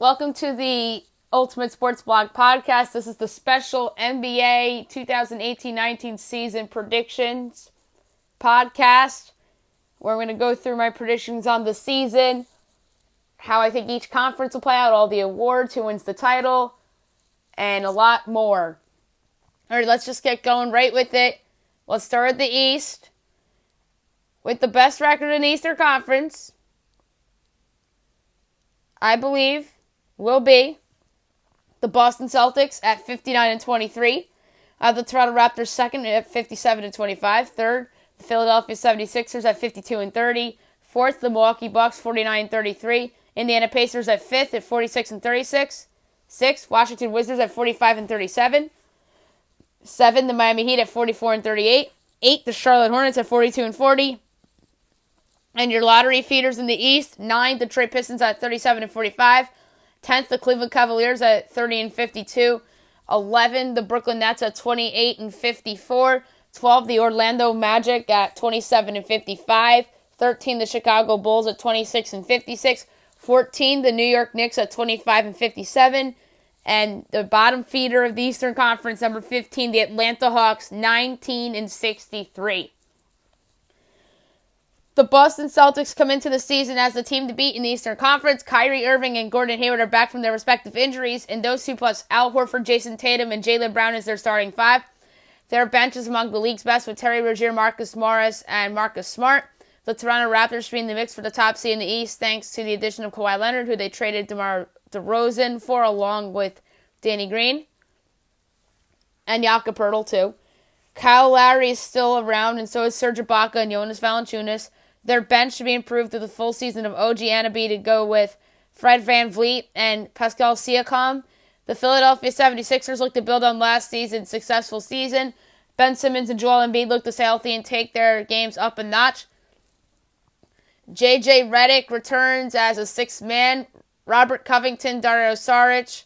Welcome to the Ultimate Sports Blog podcast. This is the special NBA 2018-19 season predictions podcast, where I'm going to go through my predictions on the season, how I think each conference will play out, all the awards, who wins the title, and a lot more. All right, let's just get going right with it. Let's start at the East with the best record in the Eastern Conference. I believe will be the Boston Celtics at 59-23. The Toronto Raptors second at 57-25. Third, the Philadelphia 76ers at 52-30. Fourth, the Milwaukee Bucks 49-33. Indiana Pacers at fifth at 46-36. Sixth, Washington Wizards at 45-37. Seven, the Miami Heat at 44-38. Eight, the Charlotte Hornets at 42-40. And your lottery feeders in the East: 9, Detroit Pistons at 37-45. 10th, the Cleveland Cavaliers at 30-52. 11, the Brooklyn Nets at 28-54. 12, the Orlando Magic at 27-55. 13, the Chicago Bulls at 26-56. 14, the New York Knicks at 25-57. And the bottom feeder of the Eastern Conference, number 15, the Atlanta Hawks, 19-63. The Boston Celtics come into the season as the team to beat in the Eastern Conference. Kyrie Irving and Gordon Hayward are back from their respective injuries, and those two plus Al Horford, Jason Tatum, and Jaylen Brown is their starting five. Their bench is among the league's best with Terry Rozier, Marcus Morris, and Marcus Smart. The Toronto Raptors should be in the mix for the top seed in the East thanks to the addition of Kawhi Leonard, who they traded DeMar DeRozan for, along with Danny Green and Jakob Poeltl too. Kyle Lowry is still around, and so is Serge Ibaka and Jonas Valanciunas. Their bench should be improved with a full season of OG Anunoby to go with Fred VanVleet and Pascal Siakam. The Philadelphia 76ers look to build on last season's successful season. Ben Simmons and Joel Embiid look to stay healthy and take their games up a notch. J.J. Redick returns as a sixth man. Robert Covington, Dario Saric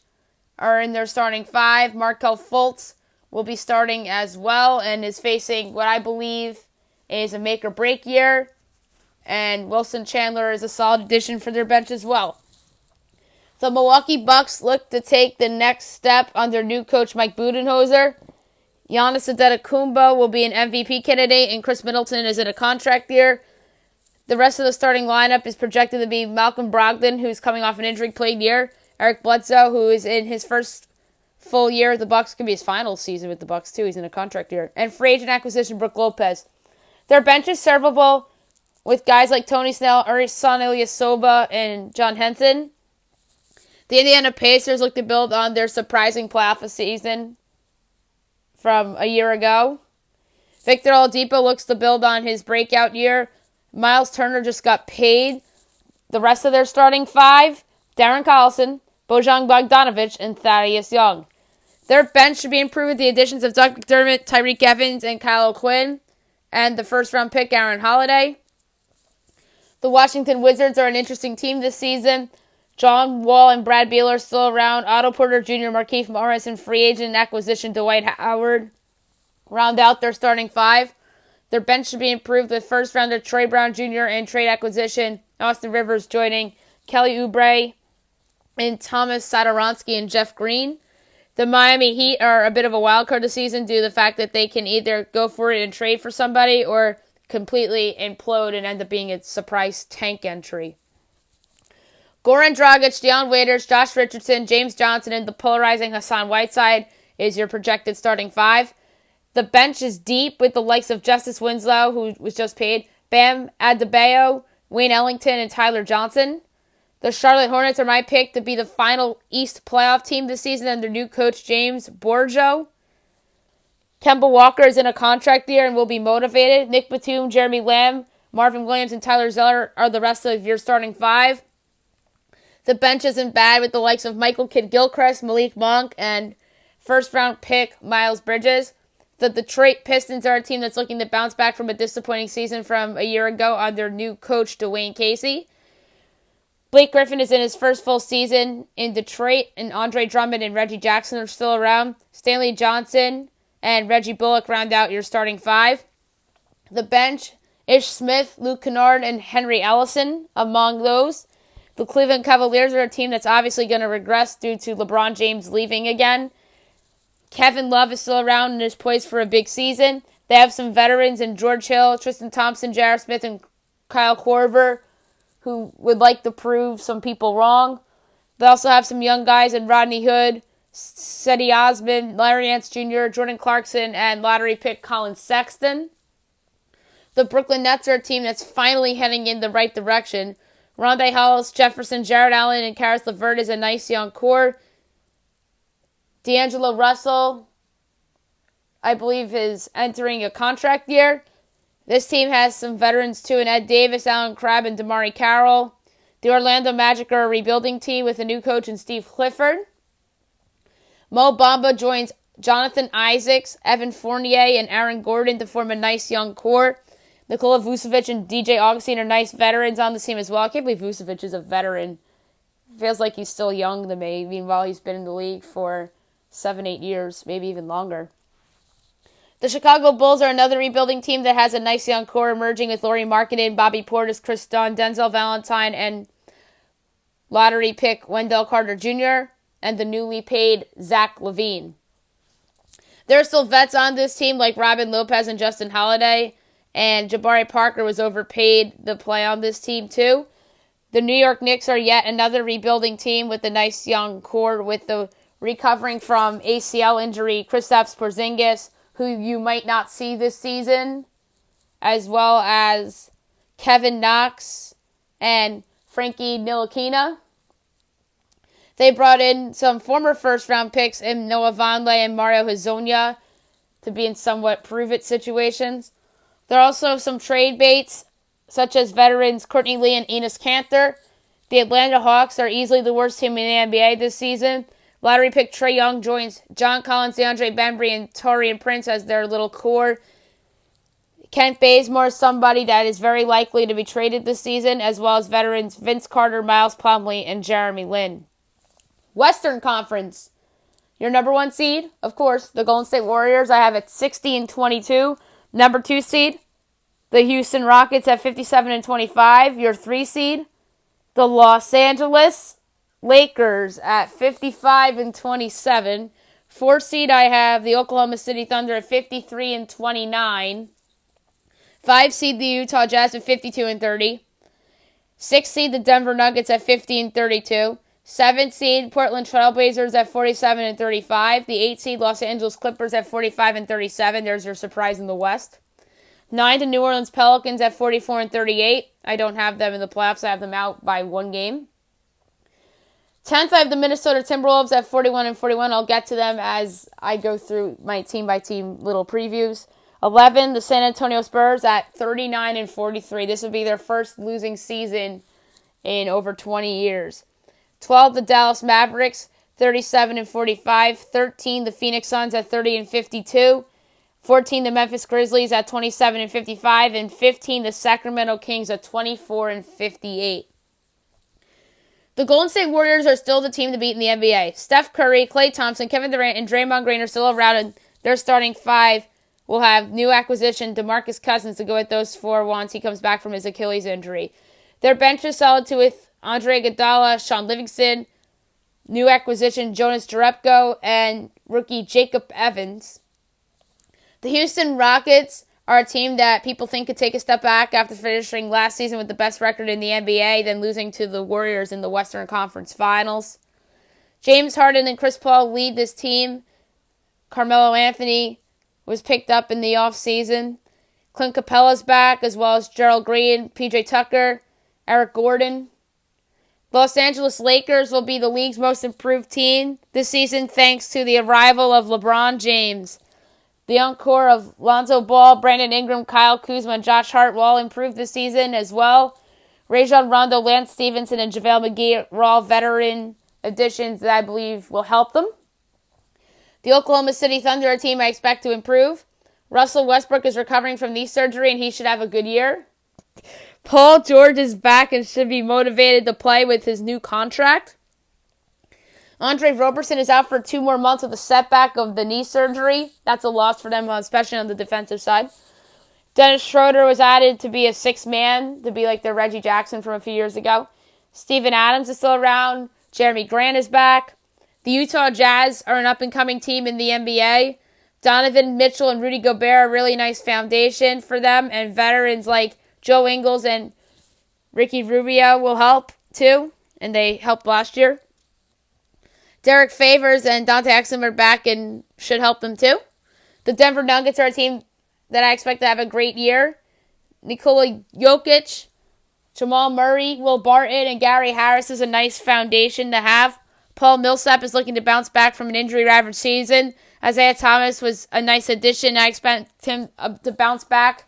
are in their starting five. Markelle Fultz will be starting as well and is facing what I believe is a make-or-break year. And Wilson Chandler is a solid addition for their bench as well. The Milwaukee Bucks look to take the next step under new coach Mike Budenholzer. Giannis Antetokounmpo will be an MVP candidate, and Chris Middleton is in a contract year. The rest of the starting lineup is projected to be Malcolm Brogdon, who's coming off an injury-plagued year. Eric Bledsoe, who is in his first full year with the Bucks, could be his final season with the Bucks too. He's in a contract year. And free agent acquisition Brook Lopez. Their bench is servable with guys like Tony Snell, Ersan Ilyasova, and John Henson. The Indiana Pacers look to build on their surprising playoff season from a year ago. Victor Oladipo looks to build on his breakout year. Miles Turner just got paid. The rest of their starting five: Darren Collison, Bojan Bogdanovic, and Thaddeus Young. Their bench should be improved with the additions of Doug McDermott, Tyreek Evans, and Kyle O'Quinn, and the first-round pick Aaron Holiday. The Washington Wizards are an interesting team this season. John Wall and Brad Beal are still around. Otto Porter Jr., Markieff Morris, and free agent acquisition Dwight Howard round out their starting five. Their bench should be improved with first-rounder Troy Brown Jr. and trade acquisition Austin Rivers joining Kelly Oubre and Thomas Satoransky and Jeff Green. The Miami Heat are a bit of a wild card this season due to the fact that they can either go for it and trade for somebody or completely implode and end up being a surprise tank entry. Goran Dragic, Dion Waiters, Josh Richardson, James Johnson, and the polarizing Hassan Whiteside is your projected starting five. The bench is deep with the likes of Justice Winslow, who was just paid, Bam Adebayo, Wayne Ellington, and Tyler Johnson. The Charlotte Hornets are my pick to be the final East playoff team this season under new coach James Borjo. Kemba Walker is in a contract year and will be motivated. Nick Batum, Jeremy Lamb, Marvin Williams, and Tyler Zeller are the rest of your starting five. The bench isn't bad with the likes of Michael Kidd-Gilchrist, Malik Monk, and first-round pick Miles Bridges. The Detroit Pistons are a team that's looking to bounce back from a disappointing season from a year ago under new coach Dwayne Casey. Blake Griffin is in his first full season in Detroit, and Andre Drummond and Reggie Jackson are still around. Stanley Johnson and Reggie Bullock round out your starting five. The bench, Ish Smith, Luke Kennard, and Henry Ellison among those. The Cleveland Cavaliers are a team that's obviously going to regress due to LeBron James leaving again. Kevin Love is still around and is poised for a big season. They have some veterans in George Hill, Tristan Thompson, J.R. Smith, and Kyle Korver, who would like to prove some people wrong. They also have some young guys in Rodney Hood, Cedi Osman, Larry Nance Jr., Jordan Clarkson, and lottery pick Colin Sexton. The Brooklyn Nets are a team that's finally heading in the right direction. Rondae Hollis, Jefferson, Jared Allen, and Karis LeVert is a nice young core. D'Angelo Russell, I believe, is entering a contract year. This team has some veterans too, in Ed Davis, Alan Crabb, and DeMarre Carroll. The Orlando Magic are a rebuilding team with a new coach in Steve Clifford. Mo Bamba joins Jonathan Isaacs, Evan Fournier, and Aaron Gordon to form a nice young core. Nikola Vucevic and DJ Augustine are nice veterans on the team as well. I can't believe Vucevic is a veteran. Feels like he's still young to me. Meanwhile, he's been in the league for 7-8 years, maybe even longer. The Chicago Bulls are another rebuilding team that has a nice young core emerging with Lauri Markkanen, Bobby Portis, Chris Dunn, Denzel Valentine, and lottery pick Wendell Carter Jr., and the newly paid Zach LaVine. There are still vets on this team like Robin Lopez and Justin Holiday, and Jabari Parker was overpaid to play on this team too. The New York Knicks are yet another rebuilding team with a nice young core with the recovering from ACL injury Kristaps Porzingis, who you might not see this season, as well as Kevin Knox and Frankie Ntilikina. They brought in some former first-round picks in Noah Vonleh and Mario Hezonja to be in somewhat prove-it situations. There are also some trade baits, such as veterans Courtney Lee and Enes Kanter. The Atlanta Hawks are easily the worst team in the NBA this season. Lottery pick Trae Young joins John Collins, DeAndre Bembry, and Taurean Prince as their little core. Kent Bazemore is somebody that is very likely to be traded this season, as well as veterans Vince Carter, Miles Plumlee, and Jeremy Lin. Western Conference. Your number 1 seed, of course, the Golden State Warriors. I have at 60-22. Number 2 seed, the Houston Rockets at 57-25. Your 3 seed, the Los Angeles Lakers at 55-27. 4 seed, I have the Oklahoma City Thunder at 53-29. 5 seed, the Utah Jazz at 52-30. 6 seed, the Denver Nuggets at 50-32. 7 seed, Portland Trailblazers at 47-35. The 8 seed, Los Angeles Clippers at 45-37. There's your surprise in the West. 9, the New Orleans Pelicans at 44-38. I don't have them in the playoffs. I have them out by 1 game. 10th, I have the Minnesota Timberwolves at 41-41. I'll get to them as I go through my team-by-team little previews. 11, the San Antonio Spurs at 39-43. This would be their first losing season in over 20 years. 12, the Dallas Mavericks, 37-45. 13, the Phoenix Suns at 30-52. 14, the Memphis Grizzlies at 27-55. And 15, the Sacramento Kings at 24-58. The Golden State Warriors are still the team to beat in the NBA. Steph Curry, Klay Thompson, Kevin Durant, and Draymond Green are still around, and their starting 5 will have new acquisition DeMarcus Cousins to go with those 4 once he comes back from his Achilles injury. Their bench is solid too with Andre Iguodala, Sean Livingston, new acquisition Jonas Jerebko, and rookie Jacob Evans. The Houston Rockets are a team that people think could take a step back after finishing last season with the best record in the NBA, then losing to the Warriors in the Western Conference Finals. James Harden and Chris Paul lead this team. Carmelo Anthony was picked up in the offseason. Clint Capella's back, as well as Gerald Green, PJ Tucker, Eric Gordon. Los Angeles Lakers will be the league's most improved team this season thanks to the arrival of LeBron James. The young core of Lonzo Ball, Brandon Ingram, Kyle Kuzma, and Josh Hart will all improve this season as well. Rajon Rondo, Lance Stevenson, and JaVale McGee are all veteran additions that I believe will help them. The Oklahoma City Thunder are a team I expect to improve. Russell Westbrook is recovering from knee surgery, and he should have a good year. Paul George is back and should be motivated to play with his new contract. Andre Roberson is out for 2 more months with a setback of the knee surgery. That's a loss for them, especially on the defensive side. Dennis Schroeder was added to be a 6th man, to be like their Reggie Jackson from a few years ago. Steven Adams is still around. Jeremy Grant is back. The Utah Jazz are an up-and-coming team in the NBA. Donovan Mitchell and Rudy Gobert are a really nice foundation for them, and veterans like Joe Ingles and Ricky Rubio will help too, and they helped last year. Derek Favors and Dante Exum are back and should help them too. The Denver Nuggets are a team that I expect to have a great year. Nikola Jokic, Jamal Murray, Will Barton, and Gary Harris is a nice foundation to have. Paul Millsap is looking to bounce back from an injury-ravaged season. Isaiah Thomas was a nice addition. I expect him to bounce back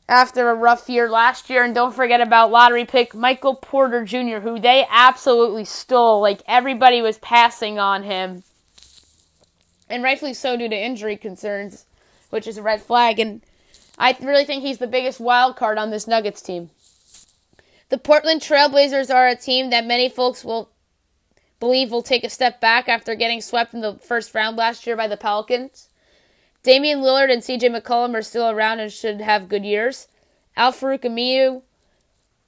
after a rough year last year. And don't forget about lottery pick Michael Porter Jr., who they absolutely stole. Like, everybody was passing on him. And rightfully so due to injury concerns, which is a red flag. And I really think he's the biggest wild card on this Nuggets team. The Portland Trailblazers are a team that many folks will believe will take a step back after getting swept in the first round last year by the Pelicans. Damian Lillard and CJ McCollum are still around and should have good years. Al-Farouq Aminu,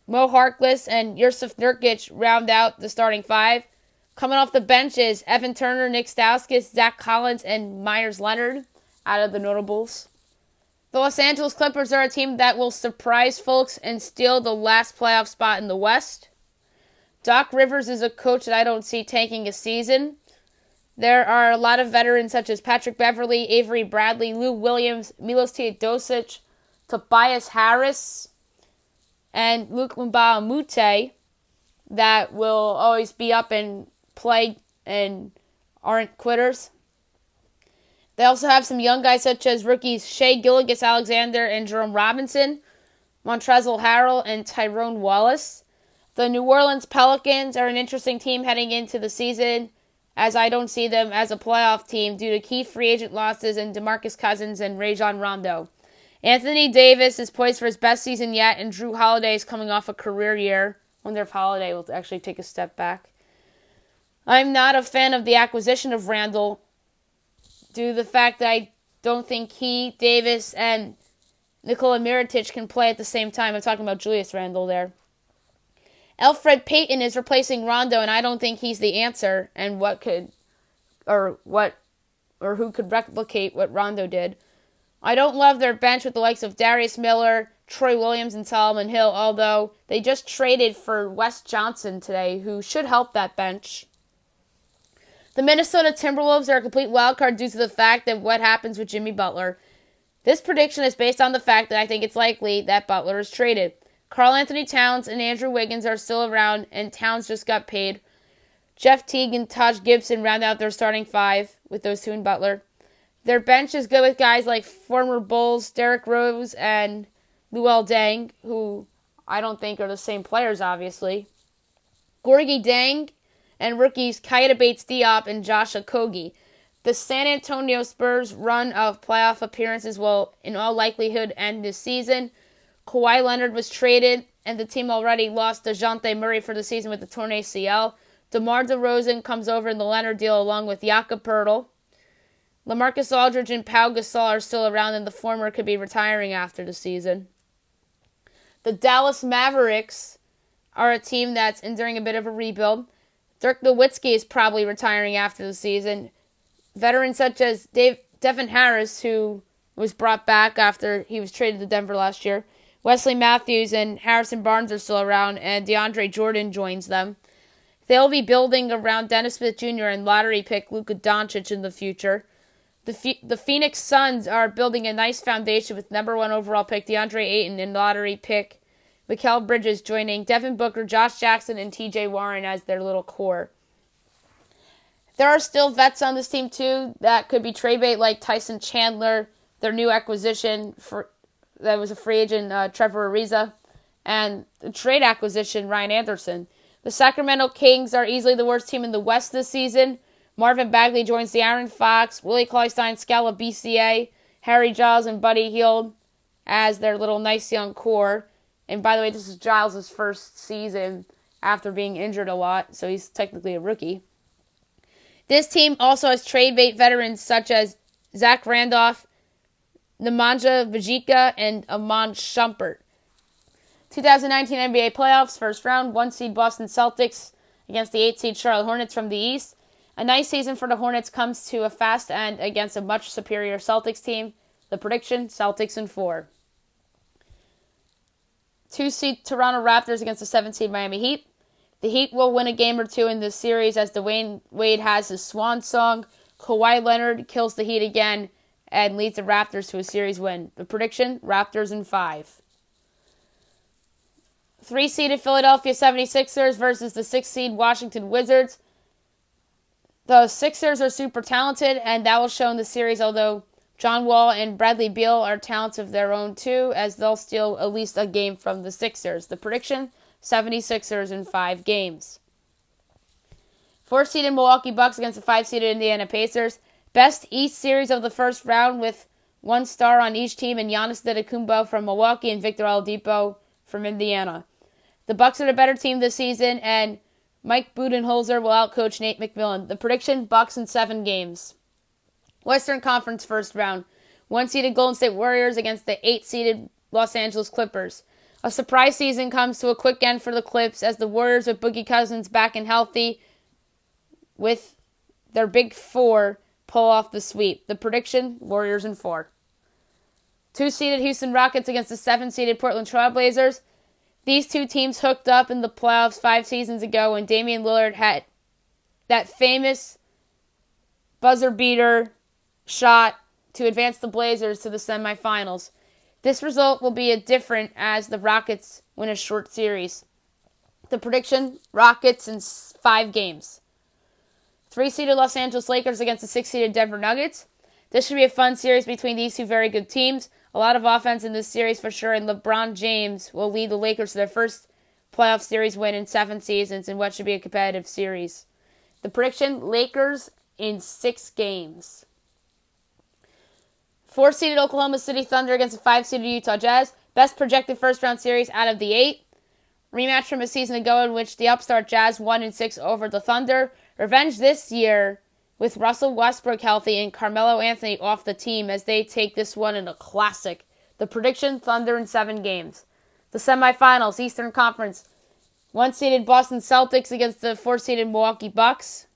Mo Harkless, and Yusuf Nurkic round out the starting five. Coming off the bench is Evan Turner, Nick Stauskas, Zach Collins, and Myers Leonard out of the notables. The Los Angeles Clippers are a team that will surprise folks and steal the last playoff spot in the West. Doc Rivers is a coach that I don't see tanking a season. There are a lot of veterans such as Patrick Beverley, Avery Bradley, Lou Williams, Milos Teodosic, Tobias Harris, and Luke Mbah-a-Moute that will always be up and play and aren't quitters. They also have some young guys such as rookies Shai Gilgeous-Alexander and Jerome Robinson, Montrezl Harrell, and Tyrone Wallace. The New Orleans Pelicans are an interesting team heading into the season, as I don't see them as a playoff team due to key free agent losses in DeMarcus Cousins and Rajon Rondo. Anthony Davis is poised for his best season yet, and Drew Holiday is coming off a career year. I wonder if Holiday will actually take a step back. I'm not a fan of the acquisition of Randle due to the fact that I don't think he, Davis, and Nikola Mirotic can play at the same time. I'm talking about Julius Randle there. Elfrid Payton is replacing Rondo, and I don't think he's the answer and who could replicate what Rondo did. I don't love their bench with the likes of Darius Miller, Troy Williams, and Solomon Hill, although they just traded for Wes Johnson today, who should help that bench. The Minnesota Timberwolves are a complete wildcard due to the fact that what happens with Jimmy Butler. This prediction is based on the fact that I think it's likely that Butler is traded. Karl-Anthony Towns and Andrew Wiggins are still around, and Towns just got paid. Jeff Teague and Taj Gibson round out their starting five with those two and Butler. Their bench is good with guys like former Bulls Derrick Rose and Luol Deng, who I don't think are the same players, obviously. Gorgui Dieng and rookies Keita Bates-Diop and Josh Okogie. The San Antonio Spurs' run of playoff appearances will, in all likelihood, end this season. Kawhi Leonard was traded, and the team already lost DeJounte Murray for the season with the torn ACL. DeMar DeRozan comes over in the Leonard deal along with Jakob Poeltl. LaMarcus Aldridge and Pau Gasol are still around, and the former could be retiring after the season. The Dallas Mavericks are a team that's enduring a bit of a rebuild. Dirk Nowitzki is probably retiring after the season. Veterans such as Devin Harris, who was brought back after he was traded to Denver last year. Wesley Matthews and Harrison Barnes are still around, and DeAndre Jordan joins them. They'll be building around Dennis Smith Jr. and lottery pick Luka Doncic in the future. The Phoenix Suns are building a nice foundation with number 1 overall pick DeAndre Ayton and lottery pick Mikal Bridges joining Devin Booker, Josh Jackson, and TJ Warren as their little core. There are still vets on this team, too, that could be trade bait, like Tyson Chandler, their new acquisition that was a free agent, Trevor Ariza, and the trade acquisition, Ryan Anderson. The Sacramento Kings are easily the worst team in the West this season. Marvin Bagley joins De'Aaron Fox, Willie Cauley-Stein, Scala BCA, Harry Giles, and Buddy Hield as their little nice young core. And by the way, this is Giles' first season after being injured a lot, so he's technically a rookie. This team also has trade bait veterans such as Zach Randolph, Nemanja Bjelica, and Iman Shumpert. 2019 NBA playoffs, first round, 1 seed Boston Celtics against the 8 seed Charlotte Hornets from the East. A nice season for the Hornets comes to a fast end against a much superior Celtics team. The prediction, Celtics in 4. 2 seed Toronto Raptors against the 7 seed Miami Heat. The Heat will win a game or two in this series as Dwayne Wade has his swan song. Kawhi Leonard kills the Heat again and leads the Raptors to a series win. The prediction, Raptors in 5. 3-seeded Philadelphia 76ers versus the 6-seed Washington Wizards. The Sixers are super talented, and that will show in the series, although John Wall and Bradley Beal are talents of their own too, as they'll steal at least a game from the Sixers. The prediction, 76ers in 5 games. 4-seeded Milwaukee Bucks against the 5-seeded Indiana Pacers. Best East series of the first round with 1 star on each team in Giannis Antetokounmpo from Milwaukee and Victor Oladipo from Indiana. The Bucks are the better team this season, and Mike Budenholzer will outcoach Nate McMillan. The prediction, Bucks in 7 games. Western Conference first round. 1-seeded Golden State Warriors against the 8-seeded Los Angeles Clippers. A surprise season comes to a quick end for the Clips as the Warriors with Boogie Cousins back and healthy with their big 4 pull off the sweep. The prediction, Warriors in 4. 2-seeded Houston Rockets against the 7-seeded Portland Trail Blazers. These two teams hooked up in the playoffs 5 seasons ago when Damian Lillard had that famous buzzer beater shot to advance the Blazers to the semifinals. This result will be different as the Rockets win a short series. The prediction, Rockets in 5 games. 3-seeded Los Angeles Lakers against the 6-seeded Denver Nuggets. This should be a fun series between these two very good teams. A lot of offense in this series for sure, and LeBron James will lead the Lakers to their first playoff series win in 7 seasons in what should be a competitive series. The prediction, Lakers in 6 games. 4-seeded Oklahoma City Thunder against the 5-seeded Utah Jazz. Best projected first-round series out of the 8. Rematch from a season ago in which the upstart Jazz won in 6 over the Thunder. Revenge this year with Russell Westbrook healthy and Carmelo Anthony off the team as they take this one in a classic. The prediction, Thunder in 7 games. The semifinals, Eastern Conference. 1-seeded Boston Celtics against the 4-seeded Milwaukee Bucks.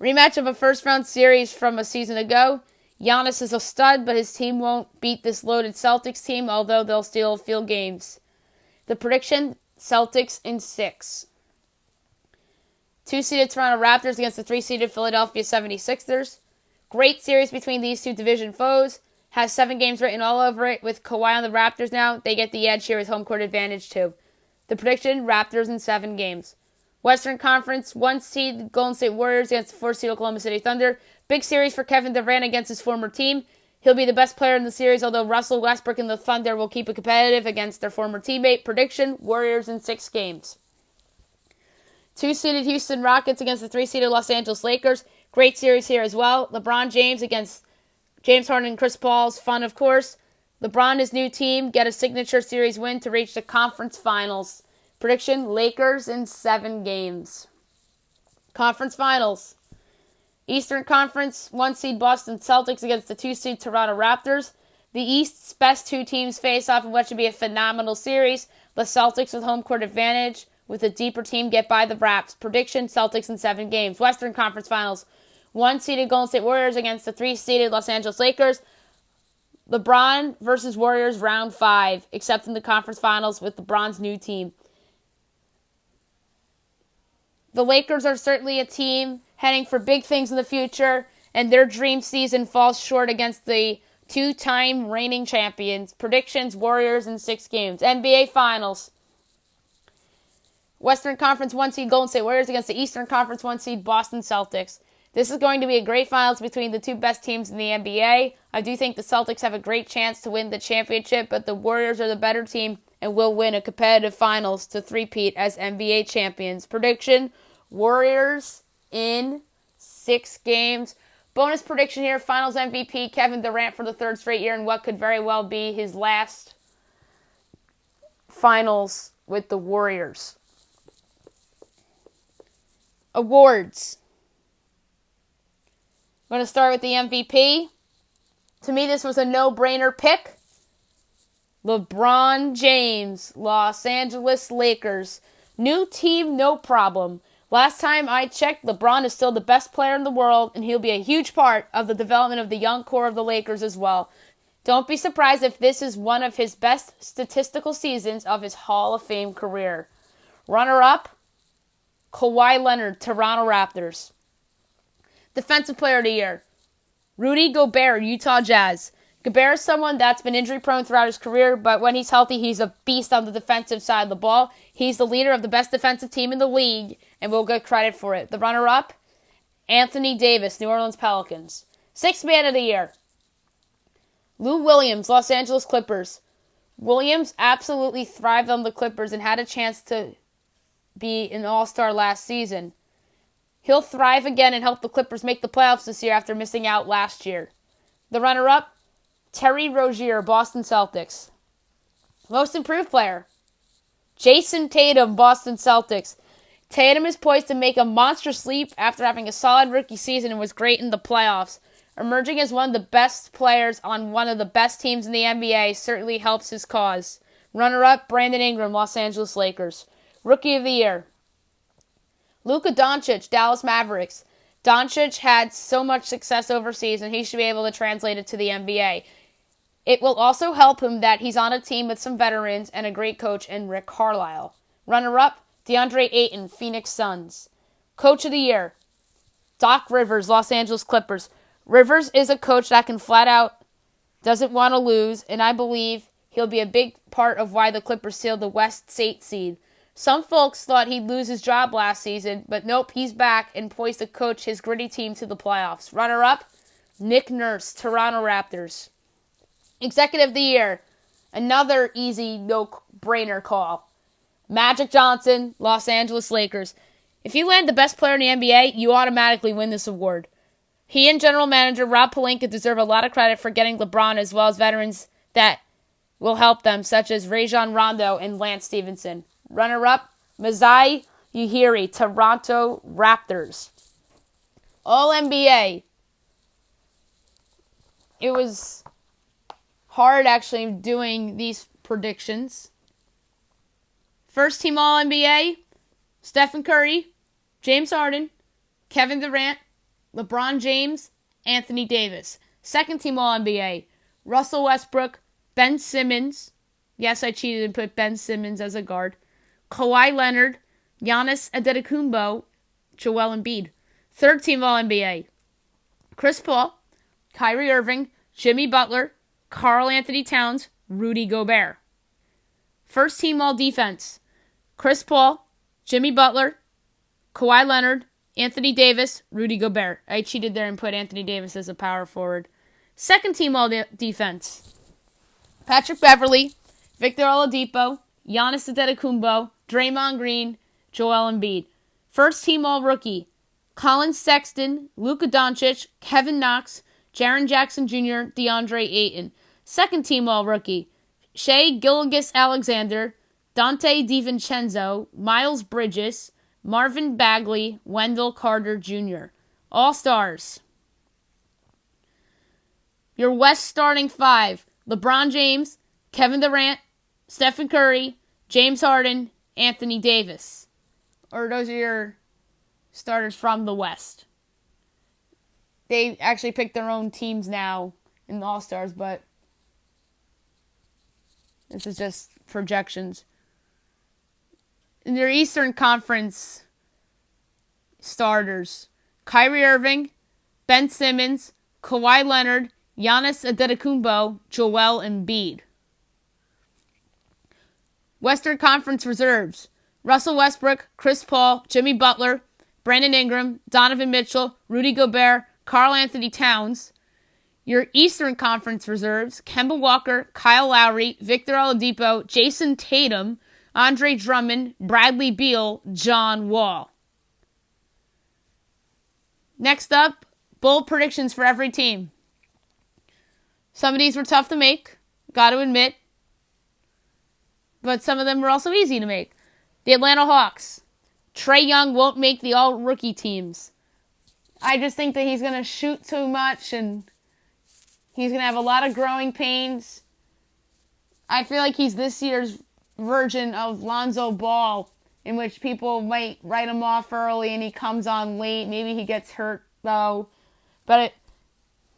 Rematch of a first-round series from a season ago. Giannis is a stud, but his team won't beat this loaded Celtics team, although they'll still field games. The prediction, Celtics in 6. 2-seeded Toronto Raptors against the 3-seeded Philadelphia 76ers. Great series between these two division foes. Has 7 games written all over it. With Kawhi on the Raptors now, they get the edge here with home court advantage too. The prediction, Raptors in 7 games. Western Conference, 1-seed Golden State Warriors against the 4-seed Oklahoma City Thunder. Big series for Kevin Durant against his former team. He'll be the best player in the series, although Russell Westbrook and the Thunder will keep it competitive against their former teammate. Prediction, Warriors in 6 games. 2-seeded Houston Rockets against the 3-seeded Los Angeles Lakers. Great series here as well. LeBron James against James Harden and Chris Paul's fun, of course. LeBron and his new team get a signature series win to reach the conference finals. Prediction, Lakers in 7 games. Conference finals. Eastern Conference, 1-seed Boston Celtics against the 2-seed Toronto Raptors. The East's best 2 teams face off in what should be a phenomenal series. The Celtics with home court advantage. With a deeper team get by the Raps. Prediction, Celtics in 7 games. Western Conference Finals. 1-seeded Golden State Warriors against the 3-seeded Los Angeles Lakers. LeBron versus Warriors round 5. Except in the conference finals with LeBron's new team. The Lakers are certainly a team heading for big things in the future. And their dream season falls short against the 2-time reigning champions. Predictions, Warriors in 6 games. NBA Finals. Western Conference 1-seed Golden State Warriors against the Eastern Conference 1-seed Boston Celtics. This is going to be a great finals between the 2 best teams in the NBA. I do think the Celtics have a great chance to win the championship, but the Warriors are the better team and will win a competitive finals to three-peat as NBA champions. Prediction, Warriors in 6 games. Bonus prediction here, finals MVP Kevin Durant for the 3rd straight year in what could very well be his last finals with the Warriors. Awards. I'm going to start with the MVP. To me, this was a no-brainer pick. LeBron James, Los Angeles Lakers. New team, no problem. Last time I checked, LeBron is still the best player in the world, and he'll be a huge part of the development of the young core of the Lakers as well. Don't be surprised if this is one of his best statistical seasons of his Hall of Fame career. Runner-up, Kawhi Leonard, Toronto Raptors. Defensive Player of the Year, Rudy Gobert, Utah Jazz. Gobert is someone that's been injury-prone throughout his career, but when he's healthy, he's a beast on the defensive side of the ball. He's the leader of the best defensive team in the league, and will get credit for it. The runner-up, Anthony Davis, New Orleans Pelicans. Sixth Man of the Year, Lou Williams, Los Angeles Clippers. Williams absolutely thrived on the Clippers and had a chance to be an all-star last season. He'll thrive again and help the Clippers make the playoffs this year after missing out last year. The runner-up, Terry Rozier, Boston Celtics. Most Improved Player, Jason Tatum, Boston Celtics. Tatum is poised to make a monstrous leap after having a solid rookie season and was great in the playoffs. Emerging as one of the best players on one of the best teams in the NBA certainly helps his cause. Runner-up, Brandon Ingram, Los Angeles Lakers. Rookie of the Year, Luka Doncic, Dallas Mavericks. Doncic had so much success overseas, and he should be able to translate it to the NBA. It will also help him that he's on a team with some veterans and a great coach in Rick Carlisle. Runner-up, DeAndre Ayton, Phoenix Suns. Coach of the Year, Doc Rivers, Los Angeles Clippers. Rivers is a coach that can flat out doesn't want to lose, and I believe he'll be a big part of why the Clippers sealed the West 8 seed. Some folks thought he'd lose his job last season, but nope, he's back and poised to coach his gritty team to the playoffs. Runner-up, Nick Nurse, Toronto Raptors. Executive of the Year, another easy, no-brainer call, Magic Johnson, Los Angeles Lakers. If you land the best player in the NBA, you automatically win this award. He and general manager Rob Pelinka deserve a lot of credit for getting LeBron as well as veterans that will help them, such as Rajon Rondo and Lance Stevenson. Runner-up, Masai Ujiri, Toronto Raptors. All-NBA. It was hard actually doing these predictions. First team All-NBA, Stephen Curry, James Harden, Kevin Durant, LeBron James, Anthony Davis. Second team All-NBA, Russell Westbrook, Ben Simmons. Yes, I cheated and put Ben Simmons as a guard. Kawhi Leonard, Giannis Antetokounmpo, Joel Embiid. Third team All-NBA, Chris Paul, Kyrie Irving, Jimmy Butler, Karl Anthony Towns, Rudy Gobert. First team All-Defense, Chris Paul, Jimmy Butler, Kawhi Leonard, Anthony Davis, Rudy Gobert. I cheated there and put Anthony Davis as a power forward. Second team All-Defense, Patrick Beverley, Victor Oladipo, Giannis Antetokounmpo, Draymond Green, Joel Embiid. First team All-Rookie, Colin Sexton, Luka Doncic, Kevin Knox, Jaren Jackson Jr., DeAndre Ayton. Second team All-Rookie, Shai Gilgeous-Alexander, Dante DiVincenzo, Miles Bridges, Marvin Bagley, Wendell Carter Jr. All-Stars. Your West starting five, LeBron James, Kevin Durant, Stephen Curry, James Harden, Anthony Davis. Or those are your starters from the West. They actually picked their own teams now in the All-Stars, but this is just projections. In their Eastern Conference starters, Kyrie Irving, Ben Simmons, Kawhi Leonard, Giannis Antetokounmpo, Joel Embiid. Western Conference reserves, Russell Westbrook, Chris Paul, Jimmy Butler, Brandon Ingram, Donovan Mitchell, Rudy Gobert, Karl Anthony Towns. Your Eastern Conference reserves, Kemba Walker, Kyle Lowry, Victor Oladipo, Jason Tatum, Andre Drummond, Bradley Beal, John Wall. Next up, bold predictions for every team. Some of these were tough to make, got to admit, but some of them were also easy to make. The Atlanta Hawks. Trae Young won't make the all-rookie teams. I just think that he's going to shoot too much and he's going to have a lot of growing pains. I feel like he's this year's version of Lonzo Ball, in which people might write him off early and he comes on late. Maybe he gets hurt, though. But,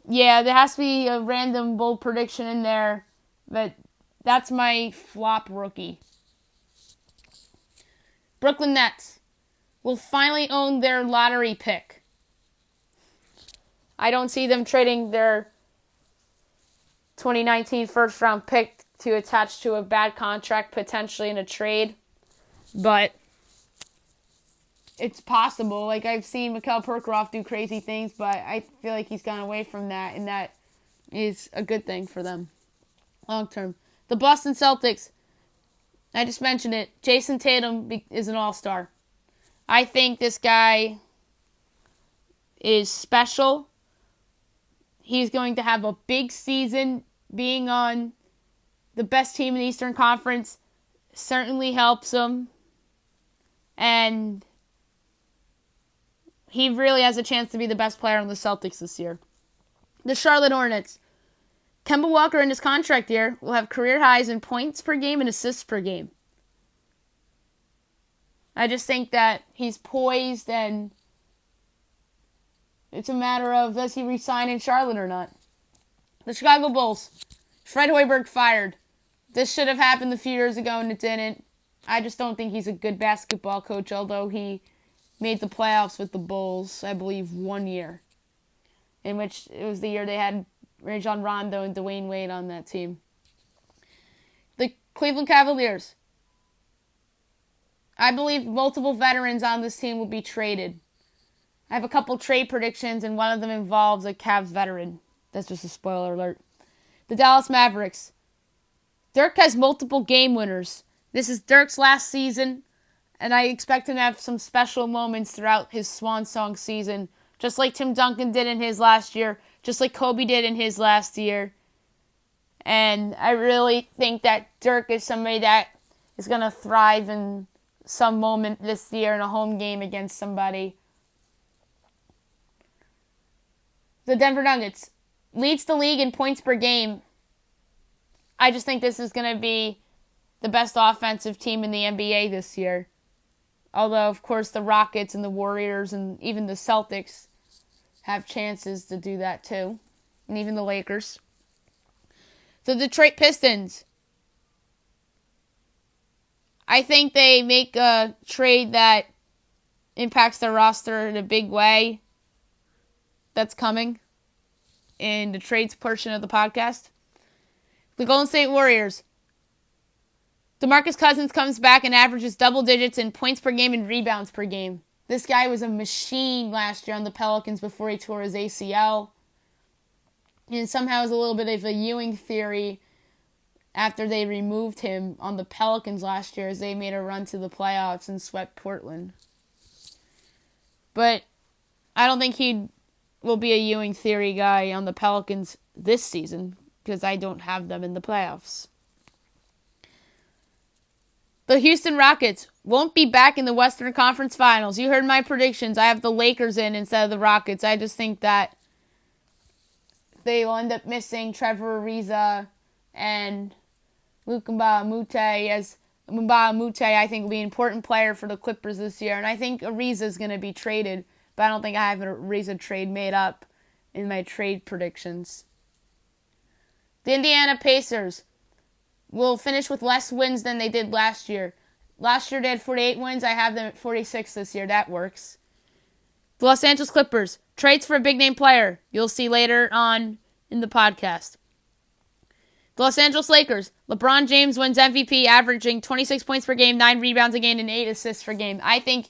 yeah, there has to be a random bold prediction in there. But that's my flop rookie. Brooklyn Nets will finally own their lottery pick. I don't see them trading their 2019 first-round pick to attach to a bad contract potentially in a trade. But it's possible. Like, I've seen Mikhail Prokhorov do crazy things, but I feel like he's gone away from that, and that is a good thing for them long term. The Boston Celtics, I just mentioned it. Jason Tatum is an all-star. I think this guy is special. He's going to have a big season. Being on the best team in the Eastern Conference certainly helps him. And he really has a chance to be the best player on the Celtics this year. The Charlotte Hornets. Kemba Walker in his contract year will have career highs in points per game and assists per game. I just think that he's poised, and it's a matter of does he resign in Charlotte or not. The Chicago Bulls. Fred Hoiberg fired. This should have happened a few years ago, and it didn't. I just don't think he's a good basketball coach, although he made the playoffs with the Bulls, I believe, 1 year, in which it was the year they had Rajon Rondo and Dwayne Wade on that team. The Cleveland Cavaliers. I believe multiple veterans on this team will be traded. I have a couple trade predictions, and one of them involves a Cavs veteran. That's just a spoiler alert. The Dallas Mavericks. Dirk has multiple game winners. This is Dirk's last season, and I expect him to have some special moments throughout his swan song season, just like Tim Duncan did in his last year, just like Kobe did in his last year. And I really think that Dirk is somebody that is going to thrive in some moment this year in a home game against somebody. The Denver Nuggets leads the league in points per game. I just think this is going to be the best offensive team in the NBA this year. Although, of course, the Rockets and the Warriors and even the Celtics have chances to do that too. And even the Lakers. The Detroit Pistons. I think they make a trade that impacts their roster in a big way. That's coming in the trades portion of the podcast. The Golden State Warriors. DeMarcus Cousins comes back and averages double digits in points per game and rebounds per game. This guy was a machine last year on the Pelicans before he tore his ACL. And somehow is a little bit of a Ewing theory after they removed him on the Pelicans last year as they made a run to the playoffs and swept Portland. But I don't think he will be a Ewing theory guy on the Pelicans this season because I don't have them in the playoffs. The Houston Rockets won't be back in the Western Conference Finals. You heard my predictions. I have the Lakers in instead of the Rockets. I just think that they will end up missing Trevor Ariza and Luke Mbah-a-Moute. As Mbah-a-Moute, I think, will be an important player for the Clippers this year. And I think Ariza is going to be traded, but I don't think I have an Ariza trade made up in my trade predictions. The Indiana Pacers will finish with less wins than they did last year. Last year they had 48 wins. I have them at 46 this year. That works. The Los Angeles Clippers. Trades for a big-name player. You'll see later on in the podcast. The Los Angeles Lakers. LeBron James wins MVP, averaging 26 points per game, 9 rebounds a game, and 8 assists per game. I think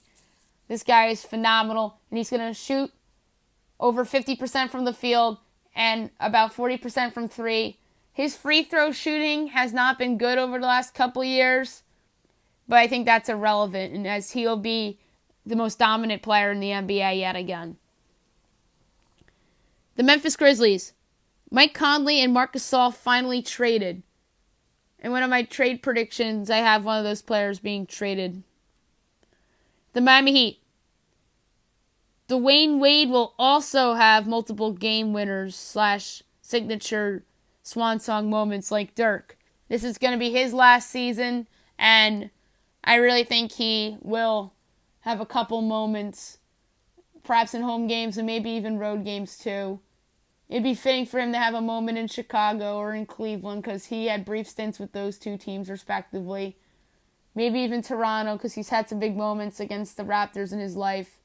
this guy is phenomenal, and he's going to shoot over 50% from the field and about 40% from three. His free throw shooting has not been good over the last couple years, but I think that's irrelevant, and as he'll be the most dominant player in the NBA yet again. The Memphis Grizzlies. Mike Conley and Marc Gasol finally traded. In one of my trade predictions, I have one of those players being traded. The Miami Heat. Dwayne Wade will also have multiple game winners / signature swan song moments like Dirk. This is going to be his last season, and I really think he will have a couple moments, perhaps in home games and maybe even road games too. It'd be fitting for him to have a moment in Chicago or in Cleveland because he had brief stints with those two teams respectively. Maybe even Toronto because he's had some big moments against the Raptors in his life.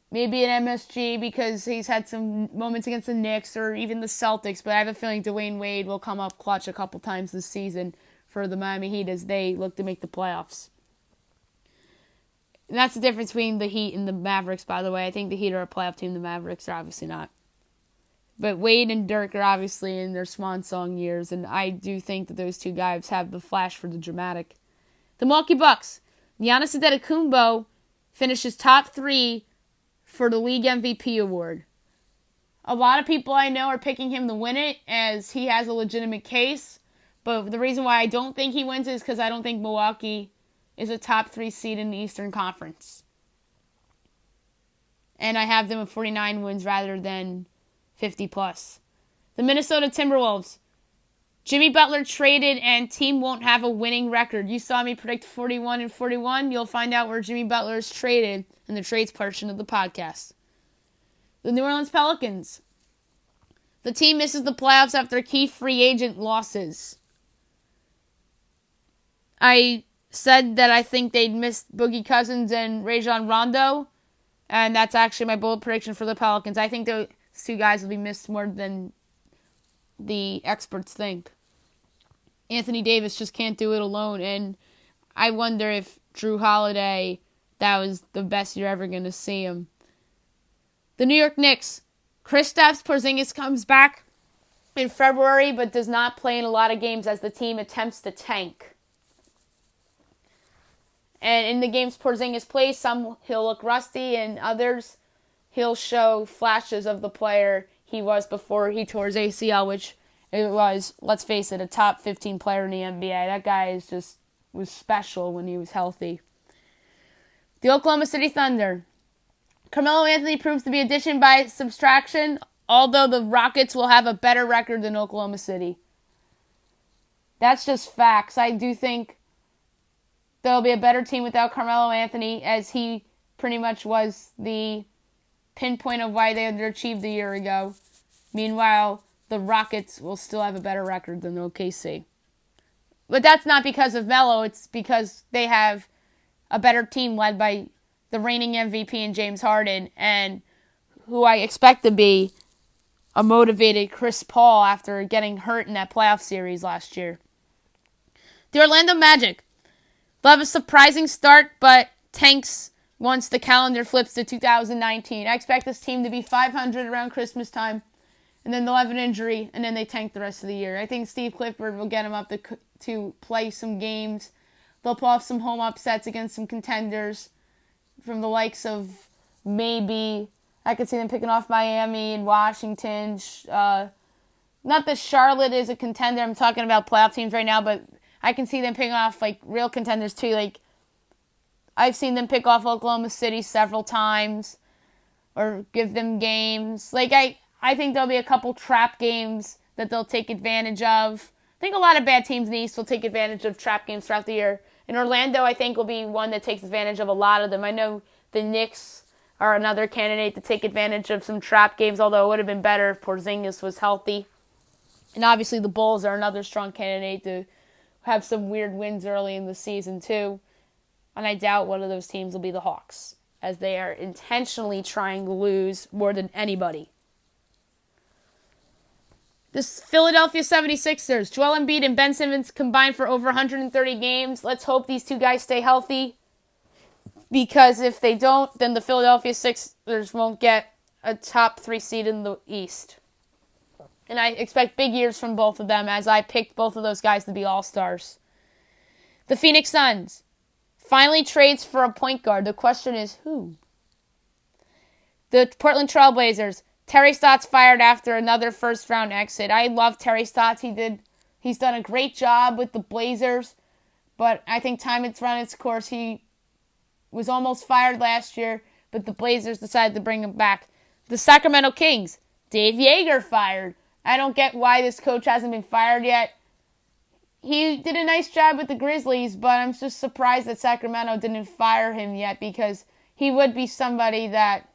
Maybe at MSG because he's had some moments against the Knicks or even the Celtics, but I have a feeling Dwayne Wade will come up clutch a couple times this season for the Miami Heat as they look to make the playoffs. And that's the difference between the Heat and the Mavericks, by the way. I think the Heat are a playoff team. The Mavericks are obviously not. But Wade and Dirk are obviously in their swan song years, and I do think that those two guys have the flash for the dramatic. The Milwaukee Bucks. Giannis Antetokounmpo finishes top 3 for the league MVP award. A lot of people I know are picking him to win it as he has a legitimate case, but the reason why I don't think he wins is because I don't think Milwaukee is a top 3 seed in the Eastern Conference. And I have them at 49 wins rather than 50 plus. The Minnesota Timberwolves. Jimmy Butler traded and team won't have a winning record. You saw me predict 41-41. You'll find out where Jimmy Butler is traded in the trades portion of the podcast. The New Orleans Pelicans. The team misses the playoffs after key free agent losses. I said that I think they'd miss Boogie Cousins and Rajon Rondo, and that's actually my bold prediction for the Pelicans. I think those two guys will be missed more than the experts think. Anthony Davis just can't do it alone, and I wonder if Drew Holiday, that was the best you're ever going to see him. The New York Knicks. Kristaps Porzingis comes back in February, but does not play in a lot of games as the team attempts to tank. And in the games Porzingis plays, some he'll look rusty, and others he'll show flashes of the player he was before he tore his ACL, which it was, let's face it, a top 15 player in the NBA. That guy was special when he was healthy. The Oklahoma City Thunder. Carmelo Anthony proves to be addition by subtraction, although the Rockets will have a better record than Oklahoma City. That's just facts. I do think there'll be a better team without Carmelo Anthony, as he pretty much was the pinpoint of why they underachieved a year ago. Meanwhile, the Rockets will still have a better record than OKC. But that's not because of Melo. It's because they have a better team led by the reigning MVP in James Harden, and who I expect to be a motivated Chris Paul after getting hurt in that playoff series last year. The Orlando Magic. They'll have a surprising start, but tanks once the calendar flips to 2019. I expect this team to be 500 around Christmas time, and then they'll have an injury, and then they tank the rest of the year. I think Steve Clifford will get them up to play some games. They'll pull off some home upsets against some contenders from the likes of maybe, I could see them picking off Miami and Washington. Not that Charlotte is a contender. I'm talking about playoff teams right now, but I can see them picking off like real contenders too. Like, I've seen them pick off Oklahoma City several times or give them games. Like, I think there'll be a couple trap games that they'll take advantage of. I think a lot of bad teams in the East will take advantage of trap games throughout the year. And Orlando, I think, will be one that takes advantage of a lot of them. I know the Knicks are another candidate to take advantage of some trap games, although it would have been better if Porzingis was healthy. And obviously the Bulls are another strong candidate to have some weird wins early in the season, too. And I doubt one of those teams will be the Hawks, as they are intentionally trying to lose more than anybody. The Philadelphia 76ers, Joel Embiid and Ben Simmons combined for over 130 games. Let's hope these two guys stay healthy, because if they don't, then the Philadelphia Sixers won't get a top 3 seed in the East. And I expect big years from both of them, as I picked both of those guys to be all-stars. The Phoenix Suns finally trades for a point guard. The question is, who? The Portland Trailblazers, Terry Stotts fired after another first-round exit. I love Terry Stotts. He's done a great job with the Blazers, but I think time has run its course. He was almost fired last year, but the Blazers decided to bring him back. The Sacramento Kings, Dave Yeager fired. I don't get why this coach hasn't been fired yet. he did a nice job with the Grizzlies, but I'm just surprised that Sacramento didn't fire him yet, because he would be somebody that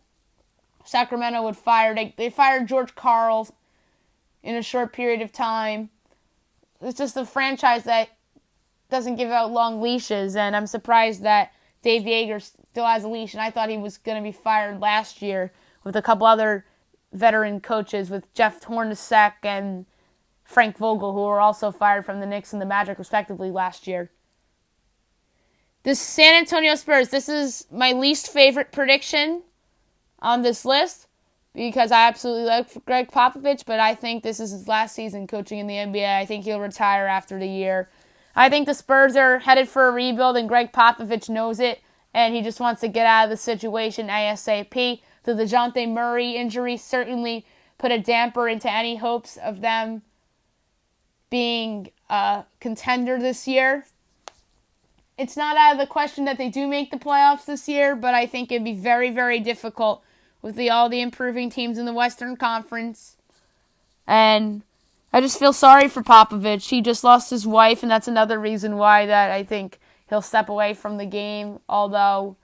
Sacramento would fire. They fired George Karl in a short period of time. It's just a franchise that doesn't give out long leashes, and I'm surprised that Dave Yeager still has a leash, and I thought he was going to be fired last year with a couple other veteran coaches, with Jeff Hornacek and Frank Vogel, who were also fired from the Knicks and the Magic, respectively, last year. The San Antonio Spurs, this is my least favorite prediction on this list, because I absolutely like Greg Popovich, but I think this is his last season coaching in the NBA. I think he'll retire after the year. I think the Spurs are headed for a rebuild, and Greg Popovich knows it, and he just wants to get out of the situation ASAP. The DeJounte Murray injury certainly put a damper into any hopes of them being a contender this year. It's not out of the question that they do make the playoffs this year, but I think it'd be very, very difficult with all the improving teams in the Western Conference. And I just feel sorry for Popovich. He just lost his wife, and that's another reason why that I think he'll step away from the game, although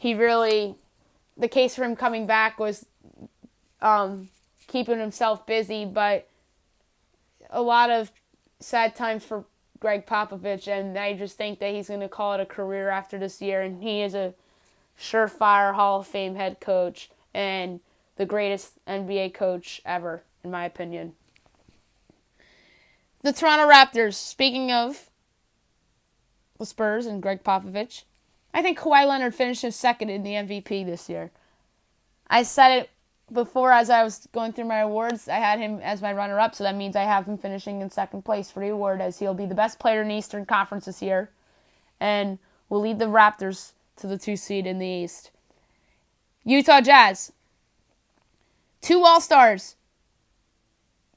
the case for him coming back was keeping himself busy, but a lot of sad times for Greg Popovich, and I just think that he's going to call it a career after this year, and he is a surefire Hall of Fame head coach and the greatest NBA coach ever, in my opinion. The Toronto Raptors, speaking of the Spurs and Greg Popovich, I think Kawhi Leonard finishes second in the MVP this year. I said it before as I was going through my awards. I had him as my runner-up, so that means I have him finishing in second place for the award, as he'll be the best player in the Eastern Conference this year and will lead the Raptors to the 2 seed in the East. Utah Jazz. 2 All-Stars.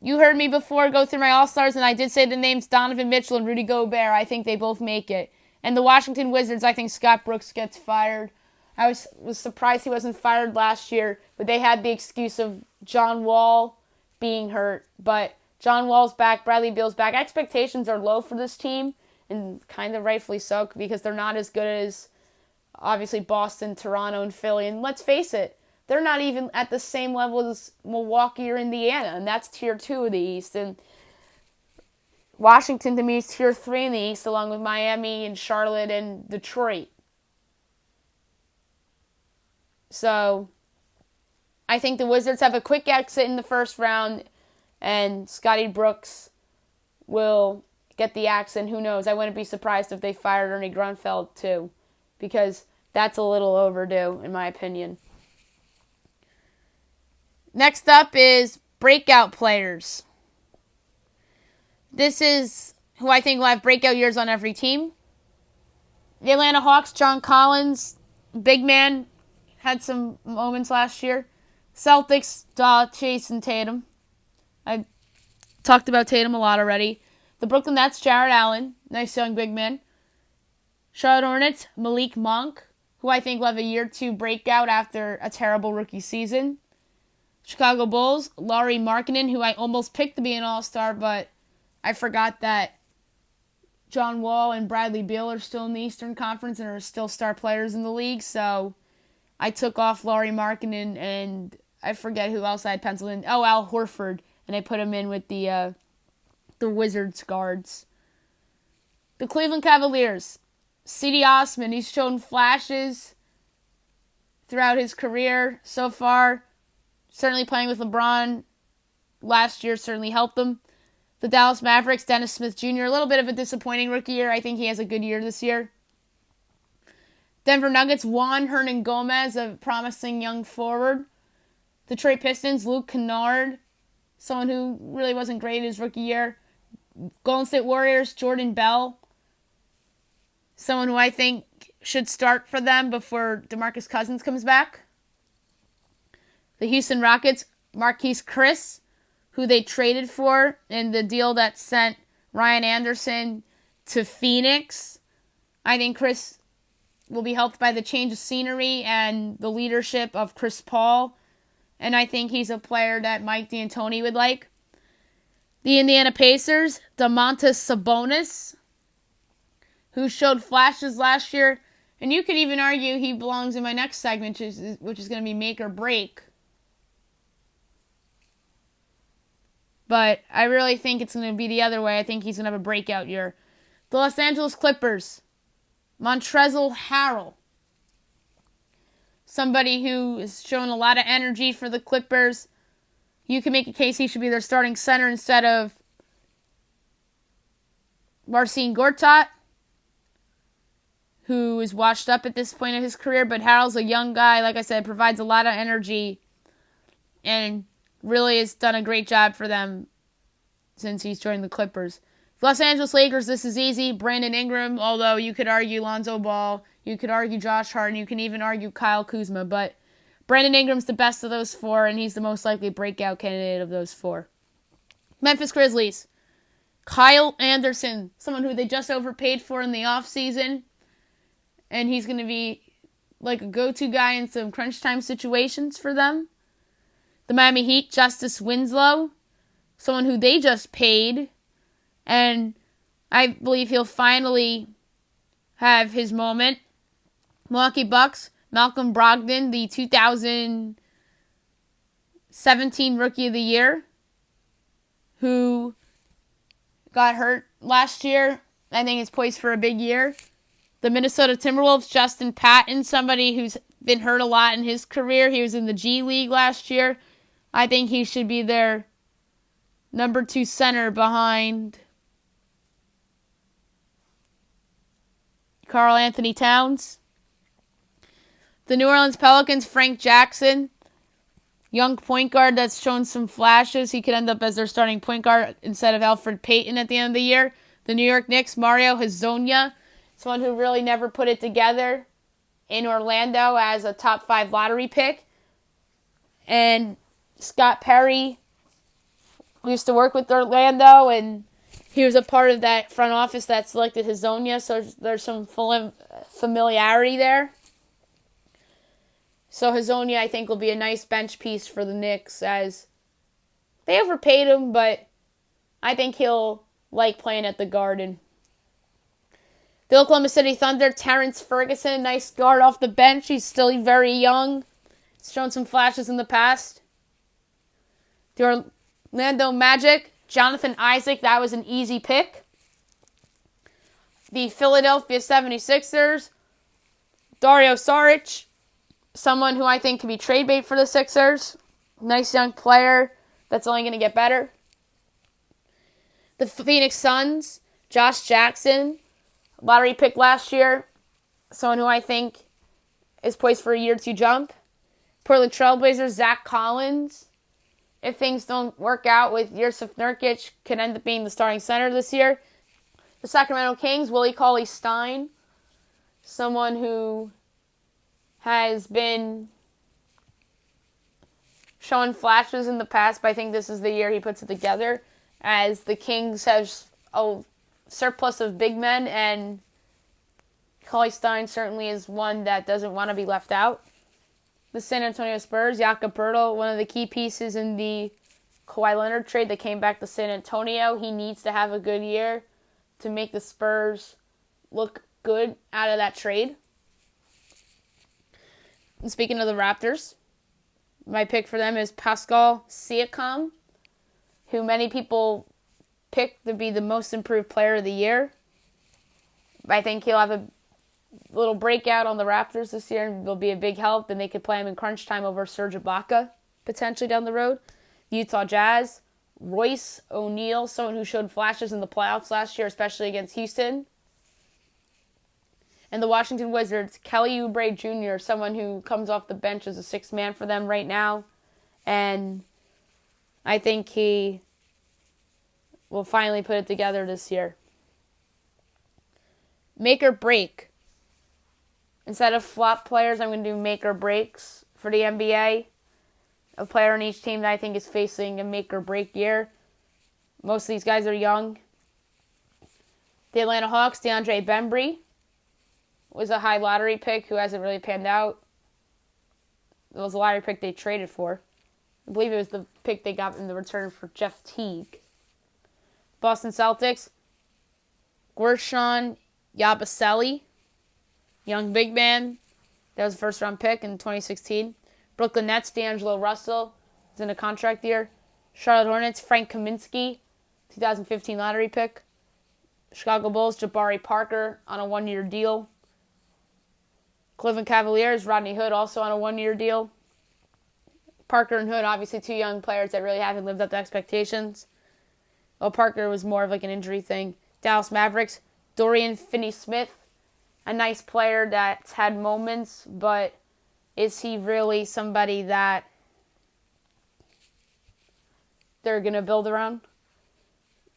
You heard me before go through my All-Stars, and I did say the names Donovan Mitchell and Rudy Gobert. I think they both make it. And the Washington Wizards, I think Scott Brooks gets fired. I was surprised he wasn't fired last year, but they had the excuse of John Wall being hurt. But John Wall's back, Bradley Beal's back. Expectations are low for this team, and kind of rightfully so, because they're not as good as, obviously, Boston, Toronto, and Philly. And let's face it, they're not even at the same level as Milwaukee or Indiana, and that's Tier 2 of the East. And Washington, to me, is Tier 3 in the East, along with Miami and Charlotte and Detroit. So I think the Wizards have a quick exit in the first round, and Scotty Brooks will get the axe, and who knows, I wouldn't be surprised if they fired Ernie Grunfeld too, because that's a little overdue, in my opinion. Next up is breakout players. This is who I think will have breakout years on every team. The Atlanta Hawks, John Collins, big man, had some moments last year. Celtics, Jason Tatum. I talked about Tatum a lot already. The Brooklyn Nets, Jared Allen, nice young big man. Charlotte Hornets, Malik Monk, who I think will have a year 2 breakout after a terrible rookie season. Chicago Bulls, Lauri Markkanen, who I almost picked to be an all-star, but I forgot that John Wall and Bradley Beal are still in the Eastern Conference and are still star players in the league, so I took off Lauri Markkanen, and I forget who else I had penciled in. Oh, Al Horford, and I put him in with the Wizards guards. The Cleveland Cavaliers, Cedi Osman, he's shown flashes throughout his career so far. Certainly playing with LeBron last year certainly helped them. The Dallas Mavericks, Dennis Smith Jr., a little bit of a disappointing rookie year. I think he has a good year this year. Denver Nuggets, Juan Hernan-Gomez, a promising young forward. Detroit Pistons, Luke Kennard, someone who really wasn't great in his rookie year. Golden State Warriors, Jordan Bell, someone who I think should start for them before DeMarcus Cousins comes back. The Houston Rockets, Marquise Chris, who they traded for in the deal that sent Ryan Anderson to Phoenix. I think Chris will be helped by the change of scenery and the leadership of Chris Paul, and I think he's a player that Mike D'Antoni would like. The Indiana Pacers, Domantas Sabonis, who showed flashes last year. And you could even argue he belongs in my next segment, which is going to be make or break. But I really think it's going to be the other way. I think he's going to have a breakout year. The Los Angeles Clippers, Montrezl Harrell. Somebody who has shown a lot of energy for the Clippers. You can make a case he should be their starting center instead of Marcin Gortat, who is washed up at this point of his career. But Harrell's a young guy, like I said, provides a lot of energy and really has done a great job for them since he's joined the Clippers. Los Angeles Lakers, this is easy. Brandon Ingram, although you could argue Lonzo Ball, you could argue Josh Hart, and you can even argue Kyle Kuzma, but Brandon Ingram's the best of those four, and he's the most likely breakout candidate of those four. Memphis Grizzlies, Kyle Anderson, someone who they just overpaid for in the offseason, and he's going to be like a go-to guy in some crunch time situations for them. The Miami Heat, Justice Winslow, someone who they just paid, and I believe he'll finally have his moment. Milwaukee Bucks, Malcolm Brogdon, the 2017 Rookie of the Year, who got hurt last year. I think is poised for a big year. The Minnesota Timberwolves, Justin Patton, somebody who's been hurt a lot in his career. He was in the G League last year. I think he should be their number 2 center behind Karl Anthony Towns. The New Orleans Pelicans, Frank Jackson, young point guard that's shown some flashes. He could end up as their starting point guard instead of Elfrid Payton at the end of the year. The New York Knicks, Mario Hezonja, someone who really never put it together in Orlando as a top 5 lottery pick. And Scott Perry used to work with Orlando, and he was a part of that front office that selected Hezonja, so there's some familiarity there. So Hezonja, I think, will be a nice bench piece for the Knicks, as they overpaid him, but I think he'll like playing at the Garden. The Oklahoma City Thunder, Terrence Ferguson, nice guard off the bench. He's still very young. He's shown some flashes in the past. The Orlando Magic, Jonathan Isaac, that was an easy pick. The Philadelphia 76ers, Dario Saric, someone who I think could be trade bait for the Sixers. Nice young player that's only going to get better. The Phoenix Suns, Josh Jackson, lottery pick last year. Someone who I think is poised for a year 2 jump. Portland Trailblazers, Zach Collins. If things don't work out with Yusuf Nurkic, could end up being the starting center this year. The Sacramento Kings, Willie Cauley-Stein. Someone who has been showing flashes in the past, but I think this is the year he puts it together, as the Kings have a surplus of big men, and Cauley-Stein certainly is one that doesn't want to be left out. The San Antonio Spurs, Jakob Poeltl, one of the key pieces in the Kawhi Leonard trade that came back to San Antonio. He needs to have a good year to make the Spurs look good out of that trade. And speaking of the Raptors, my pick for them is Pascal Siakam, who many people picked to be the most improved player of the year. I think he'll have a little breakout on the Raptors this year and will be a big help, and they could play him in crunch time over Serge Ibaka potentially down the road. The Utah Jazz, Royce O'Neal, someone who showed flashes in the playoffs last year, especially against Houston. And the Washington Wizards, Kelly Oubre Jr., someone who comes off the bench as a 6th man for them right now. And I think he will finally put it together this year. Make or break. Instead of flop players, I'm going to do make or breaks for the NBA. A player on each team that I think is facing a make or break year. Most of these guys are young. The Atlanta Hawks, DeAndre Bembry was a high lottery pick who hasn't really panned out. It was a lottery pick they traded for. I believe it was the pick they got in the return for Jeff Teague. Boston Celtics, Guerschon Yabusele, young big man. That was a first-round pick in 2016. Brooklyn Nets, D'Angelo Russell is in a contract year. Charlotte Hornets, Frank Kaminsky, 2015 lottery pick. Chicago Bulls, Jabari Parker on a one-year deal. Cleveland Cavaliers, Rodney Hood also on a one-year deal. Parker and Hood, obviously two young players that really haven't lived up to expectations. Well, Parker was more of like an injury thing. Dallas Mavericks, Dorian Finney-Smith, a nice player that's had moments, but is he really somebody that they're going to build around?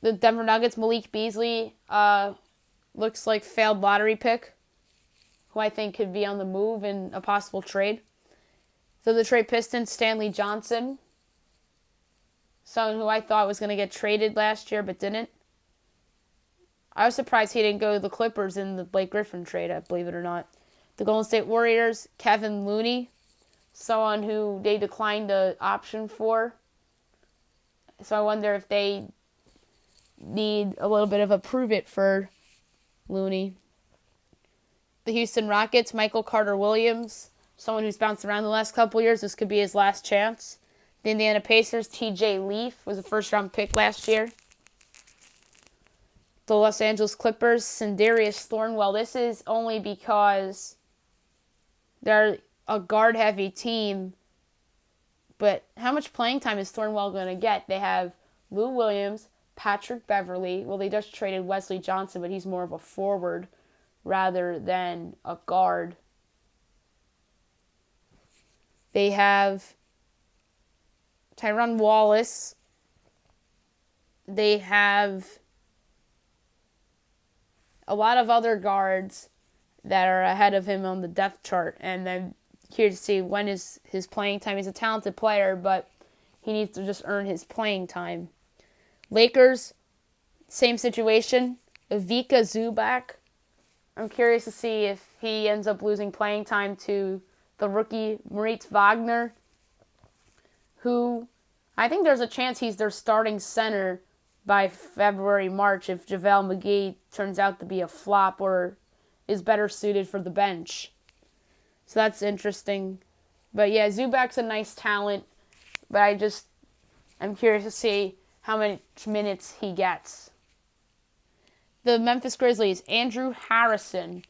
The Denver Nuggets, Malik Beasley, looks like failed lottery pick, who I think could be on the move in a possible trade. So the Detroit Pistons, Stanley Johnson, someone who I thought was going to get traded last year but didn't. I was surprised he didn't go to the Clippers in the Blake Griffin trade, believe it or not. The Golden State Warriors, Kevin Looney, someone who they declined the option for. So I wonder if they need a little bit of a prove it for Looney. The Houston Rockets, Michael Carter-Williams, someone who's bounced around the last couple years. This could be his last chance. The Indiana Pacers, TJ Leaf, was a first-round pick last year. The Los Angeles Clippers, Sindarius Thornwell. This is only because they're a guard-heavy team. But how much playing time is Thornwell going to get? They have Lou Williams, Patrick Beverley. Well, they just traded Wesley Johnson, but he's more of a forward rather than a guard. They have Tyrone Wallace. They have a lot of other guards that are ahead of him on the depth chart. And I'm here to see when is his playing time. He's a talented player, but he needs to just earn his playing time. Lakers, same situation. Ivica Zubac. I'm curious to see if he ends up losing playing time to the rookie Moritz Wagner, who I think there's a chance he's their starting center by February, March if JaVale McGee turns out to be a flop or is better suited for the bench. So that's interesting. But yeah, Zubac's a nice talent, but I'm curious to see how many minutes he gets. The Memphis Grizzlies, Andrew Harrison,